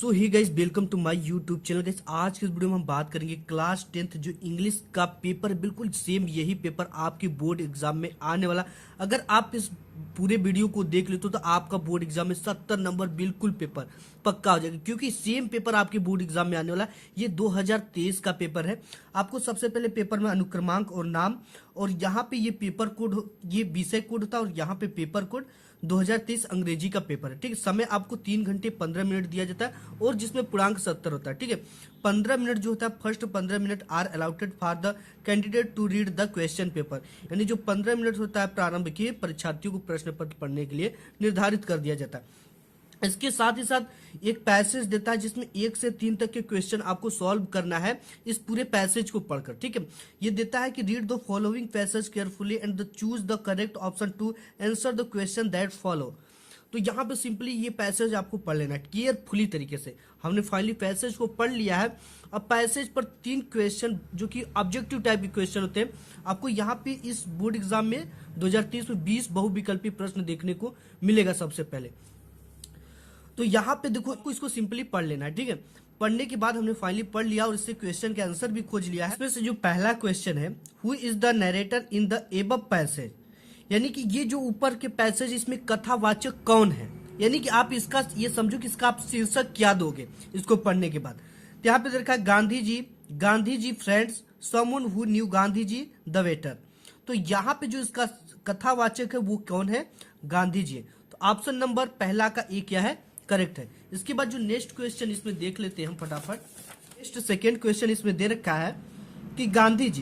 So hi guys, welcome to my YouTube channel. Guys आज के इस वीडियो में हम बात करेंगे क्लास 10th जो इंग्लिश का पेपर, बिल्कुल सेम यही पेपर आपके बोर्ड एग्जाम में आने वाला। अगर आप इस पूरे वीडियो को देख लेते हो तो आपका बोर्ड एग्जाम में 70 नंबर बिल्कुल पेपर पक्का हो जाएगा, क्योंकि सेम पेपर आपके बोर्ड एग्जाम में आने वाला। ये 2023 का पेपर है। आपको सबसे पहले पेपर में अनुक्रमांक और नाम, और यहाँ पे ये पेपर कोड, ये विषय कोड था, और यहाँ पे पेपर कोड 2023 अंग्रेजी का पेपर है। ठीक है, समय आपको 3 घंटे 15 मिनट दिया जाता है, और जिसमें पूर्णांक 70 होता है। ठीक है, 15 मिनट जो होता है, first 15 minute are allotted for the candidate to read the question paper. यानी जो 15 मिनट होता है प्रारंभ के परीक्षार्थियों को प्रश्न पत्र पढ़ने के लिए निर्धारित कर दिया जाता है। इसके साथ ही साथ एक पैसेज देता है जिसमें 1 से 3 तक के क्वेश्चन आपको सॉल्व करना है इस पूरे पैसेज को पढ़कर। ठीक है, ये देता है कि read the following passage carefully and choose the correct option to answer the question that follow. तो यहाँ पे सिंपली ये पैसेज आपको पढ़ लेना है केयरफुली तरीके से। हमने फाइनली पैसेज को पढ़ लिया है। अब पैसेज पर 3 क्वेश्चन जो कि ऑब्जेक्टिव टाइप के क्वेश्चन होते हैं, आपको यहाँ पे इस बोर्ड एग्जाम में 2023 में 20 बहुविकल्पी प्रश्न देखने को मिलेगा सबसे पहले। तो यहाँ पे देखो, आपको इसको सिंपली पढ़ लेना है। ठीक है, पढ़ने के बाद हमने फाइनली पढ़ लिया और इससे क्वेश्चन के आंसर भी खोज लिया है। इसमें से जो पहला क्वेश्चन है, who is the narrator in the above passage, यानी कि ये जो ऊपर के पैसेज, इसमें कथावाचक कौन है। यानी कि आप इसका ये समझो कि इसका आप शीर्षक क्या दोगे इसको पढ़ने के बाद। तो यहाँ पे देखा Gandhi ji friends, someone who knew Gandhi ji the waiter. तो यहाँ पे जो इसका कथावाचक है वो कौन है, गांधी जी। तो ऑप्शन नंबर पहला का ए क्या है, करेक्ट है। इसके बाद जो नेक्स्ट क्वेश्चन इसमें देख लेते हैं हम फटाफट। नेक्स्ट सेकेंड क्वेश्चन इसमें दे रखा है कि गांधी जी,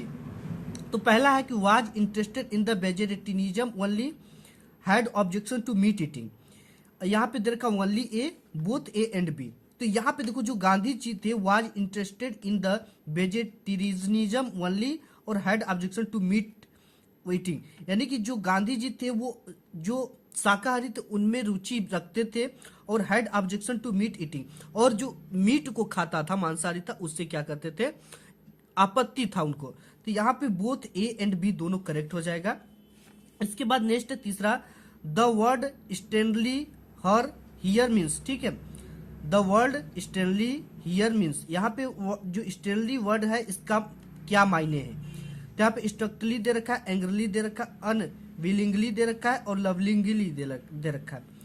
तो पहला है कि was interested in the vegetarianism only, had objection to meat eating. यहाँ पे दे रखा only A, both A and B. तो यहाँ पे देखो, जो गांधी जी थे was interested in the vegetarianism only और had objection to meat eating. यानी कि जो गांधी जी थे वो जो शाकाहारी थे उनमें रुचि रखते थे, और had objection to meat eating, और जो मीट को खाता था, मांसाहारी था, उससे क्या करते थे, आपत्ति था उनको। तो यहाँ पे बोथ ए एंड बी दोनों करेक्ट हो जाएगा। इसके बाद नेक्स्ट है तीसरा, the word Stanley her here means. ठीक है, the word Stanley here means, यहाँ पे जो स्टैनली वर्ड है इसका क्या मायने है। तो यहाँ पे स्ट्रक्टली दे रखा है, एंग्रली दे रखा है, अनविलिंगली दे रखा है, और लवलिंगली दे रखा है।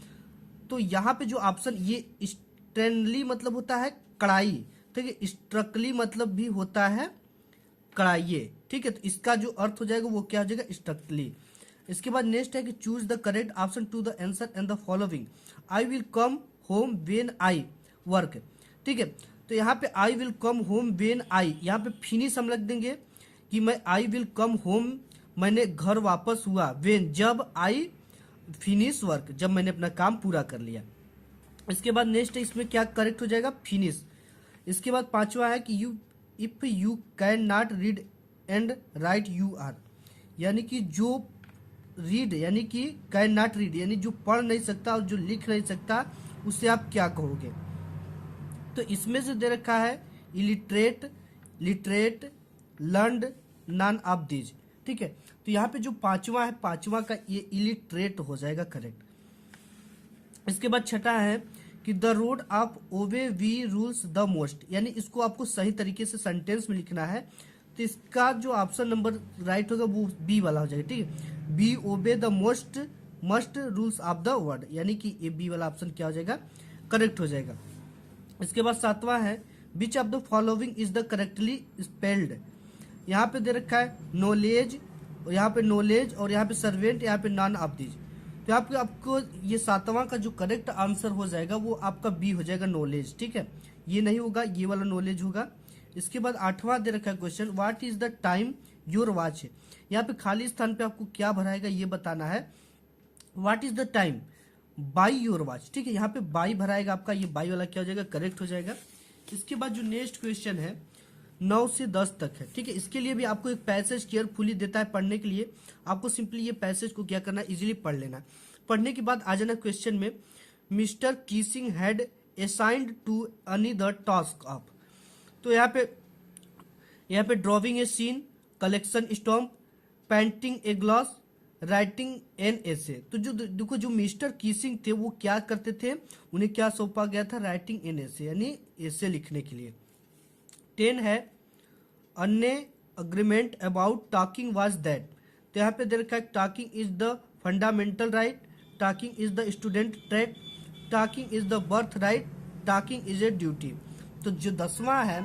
तो यहाँ पे जो ऑप्शन, ये स्टैनली मतलब होता है कढ़ाई, ठीक है, स्ट्रक्टली मतलब भी होता है कढ़ाई। ठीक है, तो इसका जो अर्थ हो जाएगा वो क्या हो जाएगा, स्ट्रक्टली। इसके बाद नेक्स्ट है कि choose the correct option to the answer and the following, I will come home when I work. ठीक है, तो यहाँ पे I will come home when I, यहाँ पे फिनिश हम लग देंगे कि मैं आई विल कम होम, मैंने घर वापस हुआ, व्हेन जब, आई फिनिश वर्क जब मैंने अपना काम पूरा कर लिया। इसके बाद नेक्स्ट इसमें क्या करेक्ट हो जाएगा, फिनिश। इसके बाद पांचवा है कि you if you can not read and write you are, यानी कि जो रीड यानी कि कैन नॉट रीड यानी जो पढ़ नहीं सकता और जो लिख नहीं सकता, उससे आप क्या कहोगे। तो इसमें से दे रखा है illiterate, literate, learned, none of these. ठीक है, तो यहाँ पे जो पांचवा है, पांचवा का ये इलिटरेट हो जाएगा करेक्ट। इसके बाद छठा है कि the road of obey we rules the most, यानी इसको आपको सही तरीके से सेंटेंस में लिखना है। तो इसका जो ऑप्शन नंबर राइट होगा वो बी वाला हो जाएगा। ठीक है, be obey the most must rules of the word, यानी कि ये बी वाला ऑप्शन क्या हो जाएगा, करेक्ट हो जाएगा। इसके बाद सातवां है which of the following is the correctly spelled. यहाँ पे दे रखा है नॉलेज, और यहाँ पे नॉलेज, और यहाँ पे सर्वेंट, यहाँ पे नॉन ऑफ दीज। तो आपको ये सातवां का जो करेक्ट आंसर हो जाएगा वो आपका बी हो जाएगा, नॉलेज। ठीक है, ये नहीं होगा, ये वाला नॉलेज होगा। इसके बाद आठवां दे रखा है question, what is the time your watch. यहाँ पे खाली स्थान पे आपको क्या भराएगा ये बताना है, what is the time by your watch. ठीक है, यहाँ पे बाई भराएगा आपका, ये बाई वाला क्या हो जाएगा, करेक्ट हो जाएगा। इसके बाद जो नेक्स्ट क्वेश्चन है 9 से 10 तक है। ठीक है, इसके लिए भी आपको एक पैसेज केयरफुली देता है पढ़ने के लिए। आपको सिंपली ये पैसेज को क्या करना है, इजीली पढ़ लेना। पढ़ने के बाद आ जाना क्वेश्चन में, mister Keesing had assigned to Anne the task of. तो यहाँ पे drawing a scene, collection stamp, painting a glass, writing an essay. तो जो देखो जो मिस्टर कीसिंग थे वो क्या करते थे, उन्हें क्या सौंपा गया था, राइटिंग एन एसे यानी एसे लिखने के लिए। 10 है अन्य agreement about talking was that. तो यहाँ पे दे रखा है talking is the fundamental right, talking is the student right, talking is the birth right, talking is a duty. तो जो 10वां है,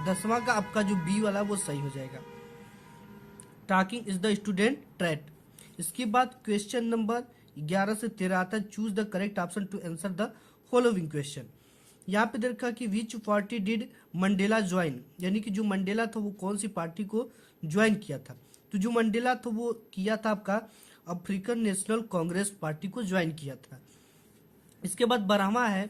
10वां का आपका जो बी वाला वो सही हो जाएगा, talking is the student right. इसके बाद क्वेश्चन नंबर 11 से 13 आता है, choose the correct option to answer the following question. यहाँ पे देखा कि which party did Mandela join, यानी कि जो मंडेला था वो कौन सी पार्टी को ज्वाइन किया था। तो जो मंडेला था वो किया था आपका अफ्रीकन नेशनल कांग्रेस पार्टी को ज्वाइन किया था। इसके बाद 12वां है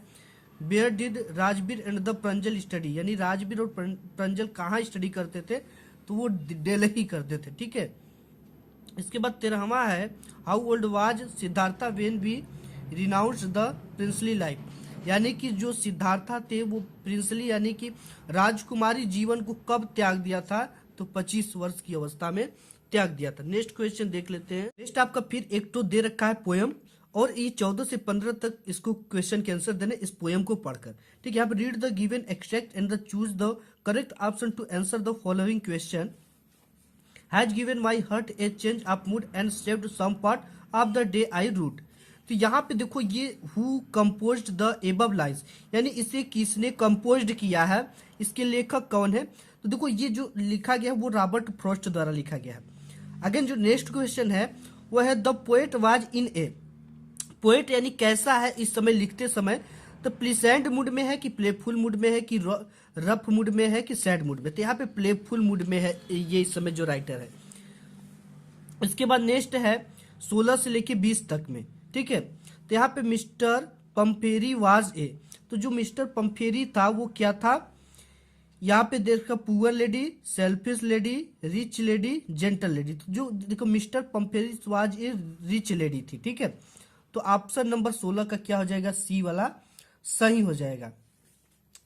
where did Rajbir and the Pranjal study, यानी राजबीर और प्रंजल कहाँ स्टडी करते थे, तो वो दिल्ली करते थे, ठीक है। इसके बाद 13वां है how old was Siddhartha when we renounced the princely life, यानी कि जो सिद्धार्था थे वो प्रिंसली यानी कि राजकुमारी जीवन को कब त्याग दिया था, तो 25 वर्ष की अवस्था में त्याग दिया था। नेक्स्ट क्वेश्चन देख लेते हैं। नेक्स्ट आपका फिर एक तो दे रखा है पोयम, और ये 14 से 15 तक इसको क्वेश्चन के आंसर देने इस पोयम को पढ़कर, ठीक है। यहाँ पे read the given extract and the choose the correct option to answer the following question. Has given my heart a change of mood and saved some part of the day I rued. तो यहाँ पे देखो ये who composed the above lines, यानी इसे किसने composed किया है, इसके लेखक कौन है। तो देखो ये जो लिखा गया है वो रॉबर्ट फ्रॉस्ट द्वारा लिखा गया है। अगेन जो नेक्स्ट क्वेश्चन है वो है the poet was in A, poet यानी कैसा है इस समय लिखते समय, तो प्लीजेंट मूड में है कि प्लेफुल मूड में है कि रफ मूड में है कि सैड मूड में। तो यहाँ पे प्लेफुल मूड में है ये इस समय जो राइटर है। इसके बाद नेक्स्ट है 16 से लेके 20 तक में, ठीक है। तो यहाँ पे मिस्टर पंपेरी वाज ए, तो जो मिस्टर पंपेरी था वो क्या था, यहाँ पे देखा poor lady, selfish lady, rich lady, gentle lady. तो जो देखो mister Pumphrey was a rich lady थी, ठीक है। तो ऑप्शन नंबर 16 का क्या हो जाएगा, सी वाला सही हो जाएगा।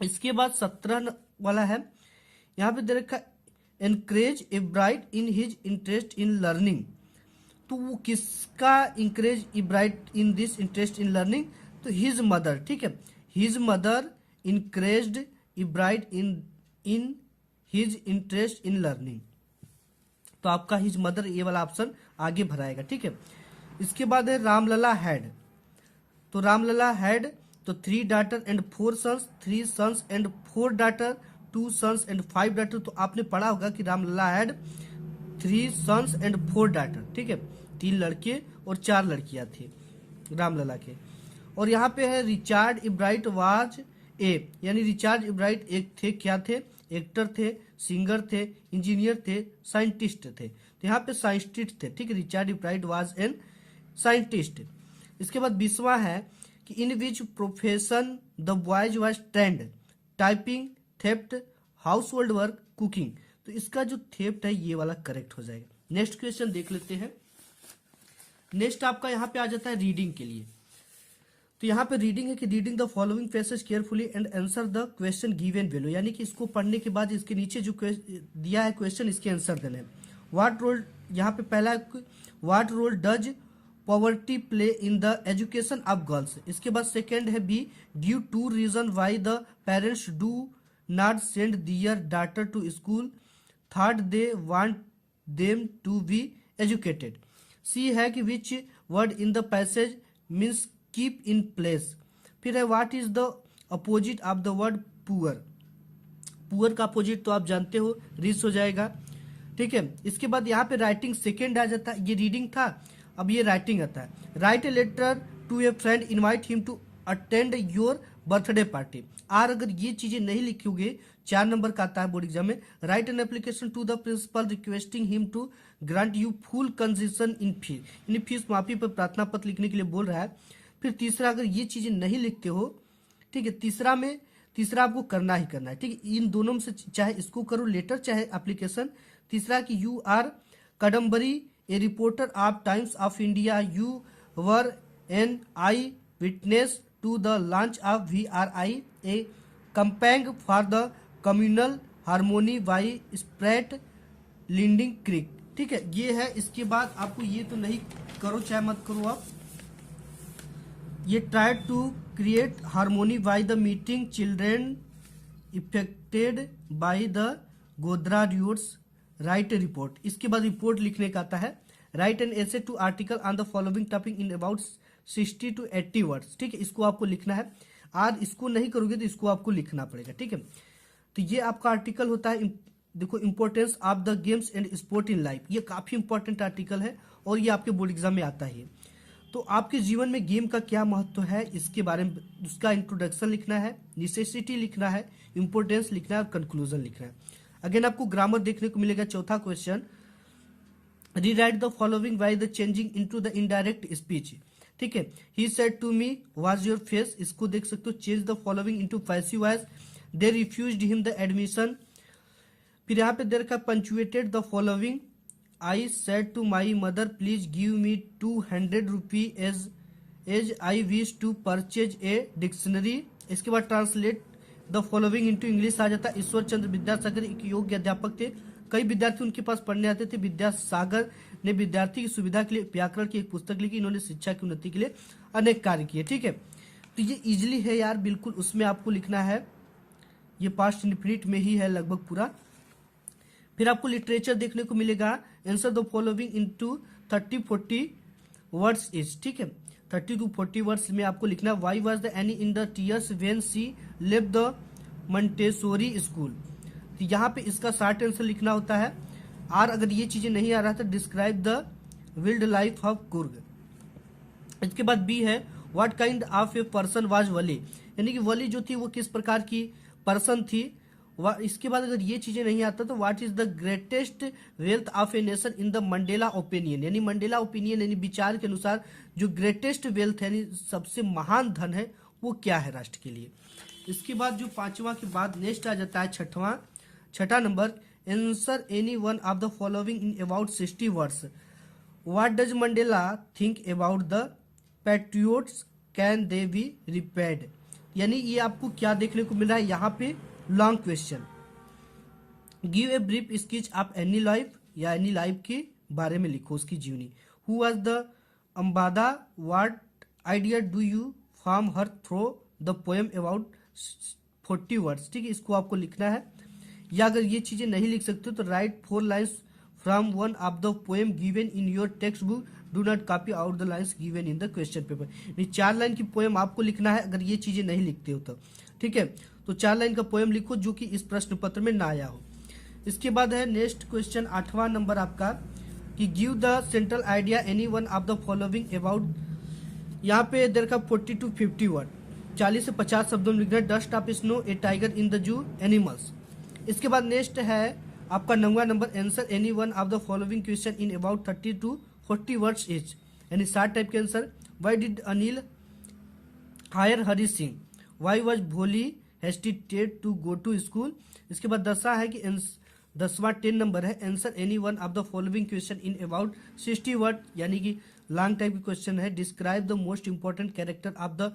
इसके बाद 17 वाला है, यहाँ पे दे रखा encourage a bright in his interest in learning. तो वो किसका encourage a bright in this interest in learning, तो हिज मदर, ठीक है। His mother encouraged a bright in his interest in learning. तो आपका हिज मदर ये वाला ऑप्शन आगे भराएगा, ठीक है। इसके बाद है रामलला हैड, तो रामलला हैड तो 3 daughter and 4 sons, 3 sons and 4 daughter, 2 sons and 5 daughter. तो आपने पढ़ा होगा कि Ramlala had 3 sons and 4 daughter, ठीक है। 3 लड़के और 4 लड़कियां थी रामलला के। और यहाँ पे है रिचार्ड इब्राइट वाज ए, यानी रिचार्ड इब्राइट एक थे, क्या थे, एक्टर थे, सिंगर थे, इंजीनियर थे, साइंटिस्ट थे। तो यहाँ पे साइंटिस्ट थे, ठीक है। Richard Ebright was an scientist. इसके बाद 20वां है कि in which profession the boys was trained, typing, theft, household work, cooking. तो इसका जो थेफ्ट है ये वाला करेक्ट हो जाएगा। नेक्स्ट क्वेश्चन देख लेते हैं। नेक्स्ट आपका यहाँ पे आ जाता है रीडिंग के लिए। तो यहाँ पे रीडिंग है कि reading the following passage carefully and answer the question given value, यानी कि इसको पढ़ने के बाद इसके नीचे जो दिया है क्वेश्चन इसके आंसर देने हैं। व्हाट रोल, यहाँ पे पहला what role does poverty play in the education of girls. इसके बाद सेकेंड है B due to reason why the parents do not send their daughter to school. Third they want them to be educated. C है कि which word in the passage means keep in place. फिर है what is the opposite of the word poor, poor का opposite तो आप जानते हो rich हो जाएगा, ठीक है। इसके बाद यहाँ पे राइटिंग सेकेंड आ जाता है, ये रीडिंग था, अब ये राइटिंग आता है। Write a letter to a friend, invite him to attend your birthday party. और अगर ये चीजें नहीं लिखोगे 4 नंबर का आता है बोर्ड एग्जाम में। Write an application to the principal requesting him to grant you full concession in fees, यानी फीस माफी पर प्रार्थना पत्र लिखने के लिए बोल रहा है। फिर तीसरा अगर ये चीजें नहीं लिखते हो, ठीक है, तीसरा आपको करना ही करना है, ठीक है। इन दोनों में से चाहे इसको करो लेटर चाहे एप्लीकेशन। तीसरा कि you are Kadambari a reporter of Times of India, you were an eye witness to the launch of VRI, a campaign for the communal harmony by spread lending crick. ठीक है, ये है। इसके बाद आपको ये तो नहीं करो चाहे मत करो आप, ये try to create harmony by the meeting children affected by the Godhra riots, write report. इसके बाद रिपोर्ट लिखने का आता है, write an essay to article on the following topic in about 60 to 80 words. ठीक है, इसको आपको लिखना है। आज इसको नहीं करोगे तो इसको आपको लिखना पड़ेगा। ठीक है, तो ये आपका आर्टिकल होता है। देखो, importance of the games and sport in life, ये काफी इंपॉर्टेंट आर्टिकल है और ये आपके बोर्ड एग्जाम में आता है। तो आपके जीवन में गेम का क्या महत्व है, इसके बारे में उसका इंट्रोडक्शन लिखना है, नेसेसिटी लिखना है, इंपॉर्टेंस लिखना है और कंक्लूजन लिखना है। अगेन आपको ग्रामर देखने को मिलेगा। चौथा question, rewrite the following by the changing into the indirect speech. ठीक है, he said to me was your face, इसको देख सकते हो। Change the following into passive voice, they refused him the admission. फिर यहाँ पे देर का punctuated the following, I said to my mother please give me 200 rupee as I wish to purchase a dictionary. इसके बाद translate the following into English आ जाता है। ईश्वर चंद्र विद्यासागर एक योग्य अध्यापक थे, कई विद्यार्थी उनके पास पढ़ने आते थे। विद्यासागर ने विद्यार्थी की सुविधा के लिए व्याकरण की एक पुस्तक लिखी। इन्होंने शिक्षा की उन्नति के लिए अनेक कार्य किए। ठीक है, तो ये इजिली है यार, बिल्कुल। उसमें आपको लिखना है, ये पास्ट इंफिनिट में ही है लगभग पूरा। फिर आपको लिटरेचर देखने को मिलेगा, answer the following into 30-40 words is. ठीक है, 30 to 40 वर्ड्स में आपको लिखना है, why was the Annie in the tears when she left the Montessori school. तो यहाँ पे इसका शॉर्ट आंसर लिखना होता है। और अगर ये चीजें नहीं आ रहा तो describe the wild life of Coorg. इसके बाद बी है, what kind of a person was Valli, यानी कि वली जो थी वो किस प्रकार की पर्सन थी। इसके बाद अगर ये चीजें नहीं आता तो what is the greatest wealth of a nation in the Mandela opinion, यानी मंडेला ओपिनियन यानी विचार के अनुसार जो ग्रेटेस्ट वेल्थ है, यानी सबसे महान धन है, वो क्या है राष्ट्र के लिए। इसके बाद जो पांचवा के बाद नेक्स्ट आ जाता है छठा number, answer any one of the following in about 60 words. What does Mandela think about the patriots, can they be repaid. यानी ये आपको क्या देखने को मिल रहा है यहाँ पे, long question. Give a brief sketch of Annie life, या एनी लाइफ के बारे में लिखो, उसकी जीवनी। Who was the Amanda, what idea do you form her through the poem about 40 words. ठीक है, इसको आपको लिखना है। या अगर ये चीजें नहीं लिख सकते तो right 4 lines from one of the poem given in your text book, do not copy out the lines given in the question paper. ये 4 लाइन की पोएम आपको लिखना है अगर ये चीजें नहीं लिखते हो तो। ठीक है, तो 4 लाइन का पोएम लिखो जो कि इस प्रश्न पत्र में ना आया हो। इसके बाद है नेक्स्ट क्वेश्चन 8वां नंबर आपका, कि give the central idea any one of the following about. यहाँ पे देर का 40 to 50 वर्ड, 40 से 50 शब्दों में लिखना है। Dust of snow, a tiger in the zoo, animals. इसके बाद नेक्स्ट है आपका 9वां number, answer any one of the following question in about 30 to 40 words each, यानी 60 टाइप के answer. Why did Anil hire Hari Singh, why was Bholi hesitated to go to school. इसके बाद 10वां है कि 10वां 10 नंबर है, answer any one of the following question in about 60 word, यानी कि लॉन्ग टाइप की क्वेश्चन है। Describe the most important character of the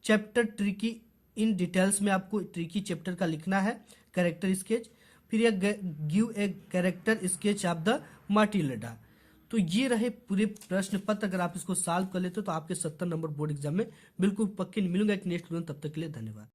chapter tricky in details में आपको ट्रिकी चैप्टर का लिखना है, कैरेक्टर स्केच। फिर यह give a character sketch of the माटिल्डा। तो ये रहे पूरे प्रश्न पत्र। अगर आप इसको सॉल्व कर लेते हो तो आपके 70 नंबर बोर्ड एग्जाम में बिल्कुल पक्के मिलूंगा एक नेक्स्ट वीडियो। तब तक के लिए धन्यवाद।